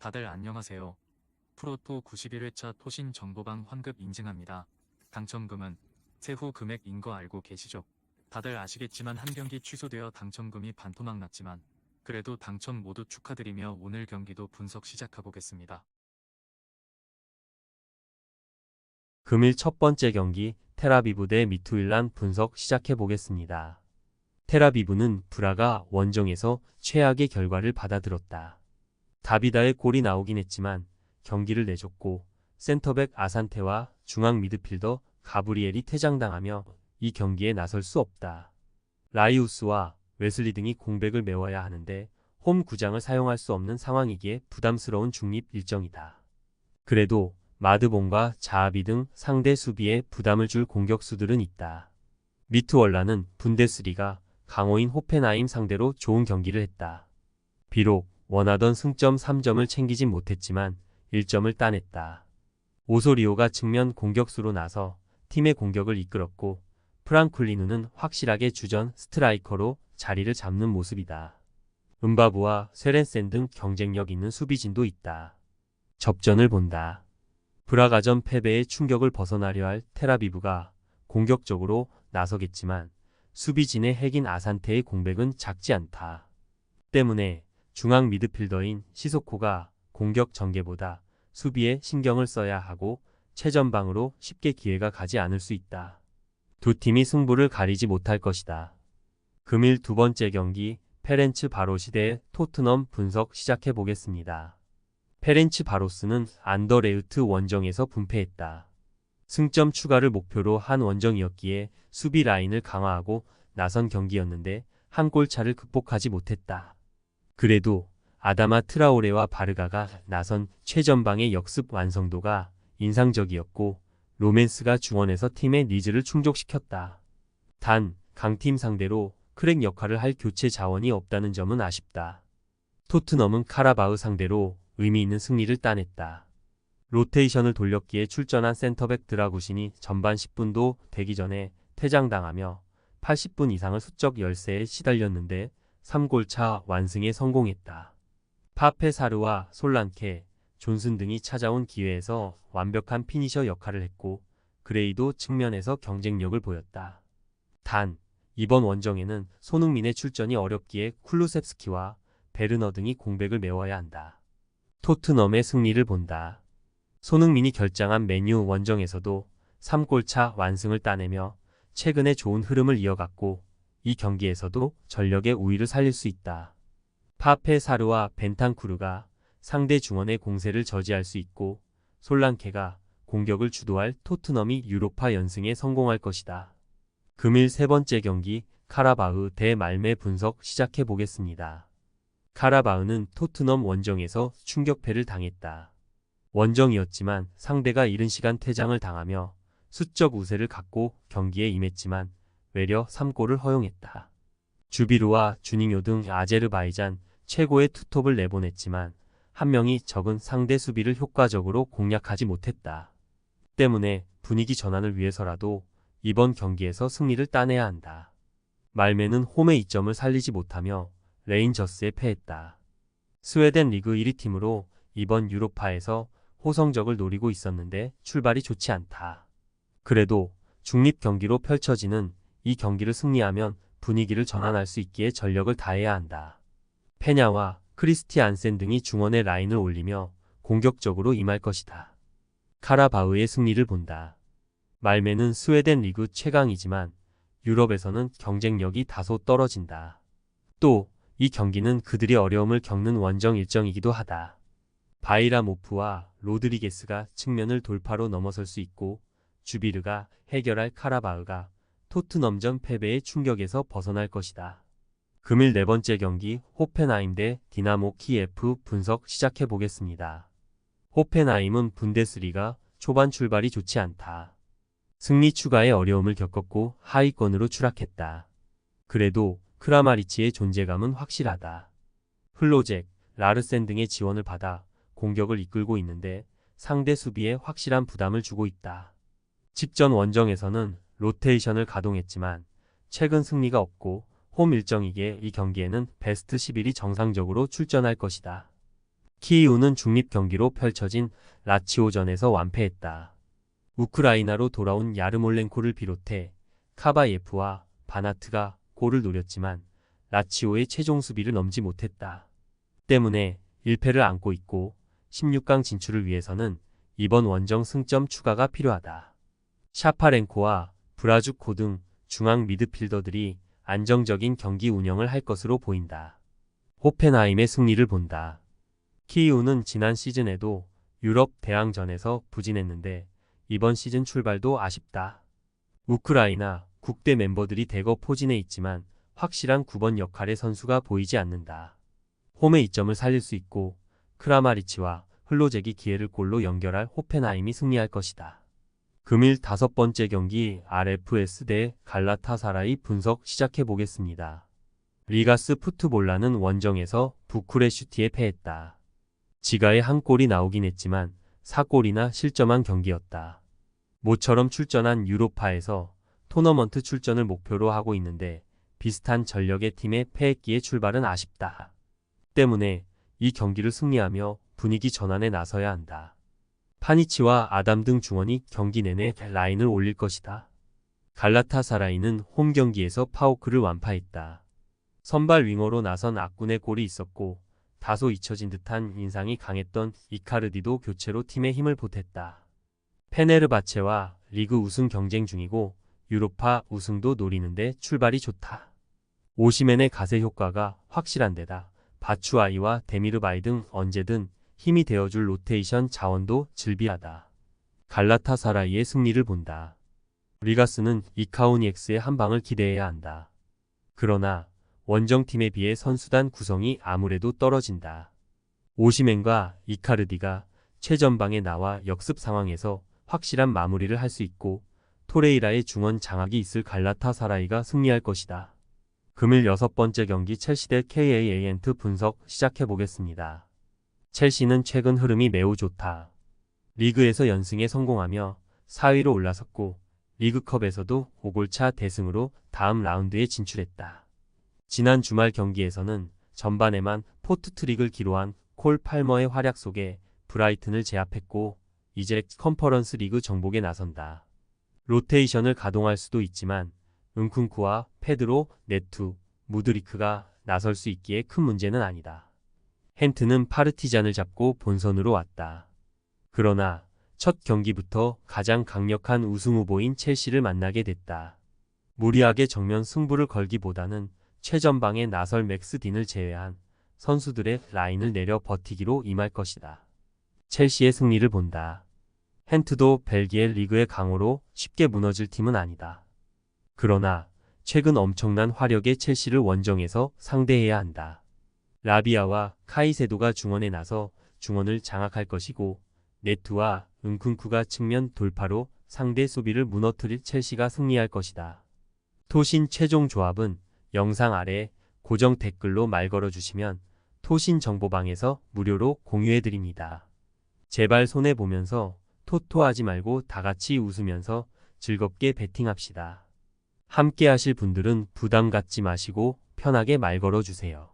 다들 안녕하세요. 프로토 91회차 토신 정보방 환급 인증합니다. 당첨금은 세후 금액인 거 알고 계시죠? 다들 아시겠지만 한 경기 취소되어 당첨금이 반토막 났지만 그래도 당첨 모두 축하드리며 오늘 경기도 분석 시작해보겠습니다. 금일 첫 번째 경기 텔아비브 대 미투일란 분석 시작해보겠습니다. 텔아비브는 브라가 원정에서 최악의 결과를 받아들었다. 다비다의 골이 나오긴 했지만 경기를 내줬고 센터백 아산테와 중앙 미드필더 가브리엘이 퇴장당하며 이 경기에 나설 수 없다. 라이우스와 웨슬리 등이 공백을 메워야 하는데 홈 구장을 사용할 수 없는 상황이기에 부담스러운 중립 일정이다. 그래도 마드본과 자아비 등 상대 수비에 부담을 줄 공격수들은 있다. 미트월라는 분데스리가 강호인 호펜하임 상대로 좋은 경기를 했다. 비록 원하던 승점 3점을 챙기진 못했지만 1점을 따냈다. 오소리오가 측면 공격수로 나서 팀의 공격을 이끌었고 프랑쿨리누는 확실하게 주전 스트라이커로 자리를 잡는 모습이다. 은바부와 쇠렌센 등 경쟁력 있는 수비진도 있다. 접전을 본다. 브라가전 패배의 충격을 벗어나려 할 텔아비브가 공격적으로 나서겠지만 수비진의 핵인 아산테의 공백은 작지 않다. 때문에 중앙 미드필더인 시소코가 공격 전개보다 수비에 신경을 써야 하고 최전방으로 쉽게 기회가 가지 않을 수 있다. 두 팀이 승부를 가리지 못할 것이다. 금일 두 번째 경기 페렌츠 바로시 대 토트넘 분석 시작해보겠습니다. 페렌츠 바로스는 안더레우트 원정에서 분패했다. 승점 추가를 목표로 한 원정이었기에 수비 라인을 강화하고 나선 경기였는데 한 골 차를 극복하지 못했다. 그래도 아다마 트라오레와 바르가가 나선 최전방의 역습 완성도가 인상적이었고 로맨스가 중원에서 팀의 니즈를 충족시켰다. 단 강팀 상대로 크랙 역할을 할 교체 자원이 없다는 점은 아쉽다. 토트넘은 카라바흐 상대로 의미 있는 승리를 따냈다. 로테이션을 돌렸기에 출전한 센터백 드라구신이 전반 10분도 되기 전에 퇴장당하며 80분 이상을 수적 열세에 시달렸는데 3골 차 완승에 성공했다. 파페 사르와 솔란케, 존슨 등이 찾아온 기회에서 완벽한 피니셔 역할을 했고 그레이도 측면에서 경쟁력을 보였다. 단 이번 원정에는 손흥민의 출전이 어렵기에 쿨루셉스키와 베르너 등이 공백을 메워야 한다. 토트넘의 승리를 본다. 손흥민이 결장한 맨유 원정에서도 3골 차 완승을 따내며 최근에 좋은 흐름을 이어갔고 이 경기에서도 전력의 우위를 살릴 수 있다. 파페 사르와 벤탄쿠르가 상대 중원의 공세를 저지할 수 있고 솔랑케가 공격을 주도할 토트넘이 유로파 연승에 성공할 것이다. 금일 세 번째 경기 카라바흐 대 말메 분석 시작해보겠습니다. 카라바흐는 토트넘 원정에서 충격패를 당했다. 원정이었지만 상대가 이른 시간 퇴장을 당하며 수적 우세를 갖고 경기에 임했지만 외려 3골을 허용했다. 주비루와 주닝요 등 아제르바이잔 최고의 투톱을 내보냈지만 한 명이 적은 상대 수비를 효과적으로 공략하지 못했다. 때문에 분위기 전환을 위해서라도 이번 경기에서 승리를 따내야 한다. 말메는 홈의 이점을 살리지 못하며 레인저스에 패했다. 스웨덴 리그 1위 팀으로 이번 유로파에서 호성적을 노리고 있었는데 출발이 좋지 않다. 그래도 중립 경기로 펼쳐지는 이 경기를 승리하면 분위기를 전환할 수 있기에 전력을 다해야 한다. 페냐와 크리스티안센 등이 중원의 라인을 올리며 공격적으로 임할 것이다. 카라바흐의 승리를 본다. 말메는 스웨덴 리그 최강이지만 유럽에서는 경쟁력이 다소 떨어진다. 또 이 경기는 그들이 어려움을 겪는 원정 일정이기도 하다. 바이라모프와 로드리게스가 측면을 돌파로 넘어설 수 있고 주비르가 해결할 카라바흐가 토트넘전 패배의 충격에서 벗어날 것이다. 금일 네 번째 경기 호펜하임 대 디나모 키예프 분석 시작해보겠습니다. 호펜하임은 분데스리가 초반 출발이 좋지 않다. 승리 추가에 어려움을 겪었고 하위권으로 추락했다. 그래도 크라마리치의 존재감은 확실하다. 플로잭, 라르센 등의 지원을 받아 공격을 이끌고 있는데 상대 수비에 확실한 부담을 주고 있다. 직전 원정에서는 로테이션을 가동했지만 최근 승리가 없고 홈 일정이기에 이 경기에는 베스트 11이 정상적으로 출전할 것이다. 키이우는 중립 경기로 펼쳐진 라치오전에서 완패했다. 우크라이나로 돌아온 야르몰렌코를 비롯해 카바예프와 바나트가 골을 노렸지만 라치오의 최종 수비를 넘지 못했다. 때문에 1패를 안고 있고 16강 진출을 위해서는 이번 원정 승점 추가가 필요하다. 샤파렌코와 브라주코 등 중앙 미드필더들이 안정적인 경기 운영을 할 것으로 보인다. 호펜하임의 승리를 본다. 키이우는 지난 시즌에도 유럽 대항전에서 부진했는데 이번 시즌 출발도 아쉽다. 우크라이나 국대 멤버들이 대거 포진해 있지만 확실한 9번 역할의 선수가 보이지 않는다. 홈의 이점을 살릴 수 있고 크라마리치와 흘로제기 기회를 골로 연결할 호펜하임이 승리할 것이다. 금일 5번째 경기 RFS 대 갈라타사라이 분석 시작해 보겠습니다. 리가스 푸트볼라는 원정에서 부쿠레슈티에 패했다. 지가에 한 골이 나오긴 했지만 4골이나 실점한 경기였다. 모처럼 출전한 유로파에서 토너먼트 출전을 목표로 하고 있는데 비슷한 전력의 팀의 패했기에 출발은 아쉽다. 때문에 이 경기를 승리하며 분위기 전환에 나서야 한다. 파니치와 아담 등 중원이 경기 내내 라인을 올릴 것이다. 갈라타사라이는 홈 경기에서 파오크를 완파했다. 선발 윙어로 나선 악군의 골이 있었고 다소 잊혀진 듯한 인상이 강했던 이카르디도 교체로 팀에 힘을 보탰다. 페네르바체와 리그 우승 경쟁 중이고 유로파 우승도 노리는데 출발이 좋다. 오시멘의 가세 효과가 확실한 데다 바추아이와 데미르바이 등 언제든 힘이 되어줄 로테이션 자원도 즐비하다. 갈라타사라이의 승리를 본다. 리가스는 이카오니엑스의 한 방을 기대해야 한다. 그러나 원정팀에 비해 선수단 구성이 아무래도 떨어진다. 오시멘과 이카르디가 최전방에 나와 역습 상황에서 확실한 마무리를 할 수 있고 토레이라의 중원 장악이 있을 갈라타사라이가 승리할 것이다. 금일 6번째 경기 첼시 대 KAAN트 분석 시작해보겠습니다. 첼시는 최근 흐름이 매우 좋다. 리그에서 연승에 성공하며 4위로 올라섰고 리그컵에서도 5골차 대승으로 다음 라운드에 진출했다. 지난 주말 경기에서는 전반에만 포트트릭을 기로한 콜 팔머의 활약 속에 브라이튼을 제압했고 이제 컨퍼런스 리그 정복에 나선다. 로테이션을 가동할 수도 있지만 은쿤쿠와 페드로, 네투, 무드리크가 나설 수 있기에 큰 문제는 아니다. 헨트는 파르티잔을 잡고 본선으로 왔다. 그러나 첫 경기부터 가장 강력한 우승 후보인 첼시를 만나게 됐다. 무리하게 정면 승부를 걸기보다는 최전방에 나설 맥스 딘을 제외한 선수들의 라인을 내려 버티기로 임할 것이다. 첼시의 승리를 본다. 헨트도 벨기에 리그의 강호로 쉽게 무너질 팀은 아니다. 그러나 최근 엄청난 화력의 첼시를 원정에서 상대해야 한다. 라비아와 카이세도가 중원에 나서 중원을 장악할 것이고 네투와 은쿤쿠가 측면 돌파로 상대 수비를 무너뜨릴 첼시가 승리할 것이다. 토신 최종 조합은 영상 아래 고정 댓글로 말 걸어주시면 토신 정보방에서 무료로 공유해드립니다. 제발 손해보면서 토토하지 말고 다같이 웃으면서 즐겁게 베팅합시다. 함께 하실 분들은 부담 갖지 마시고 편하게 말 걸어주세요.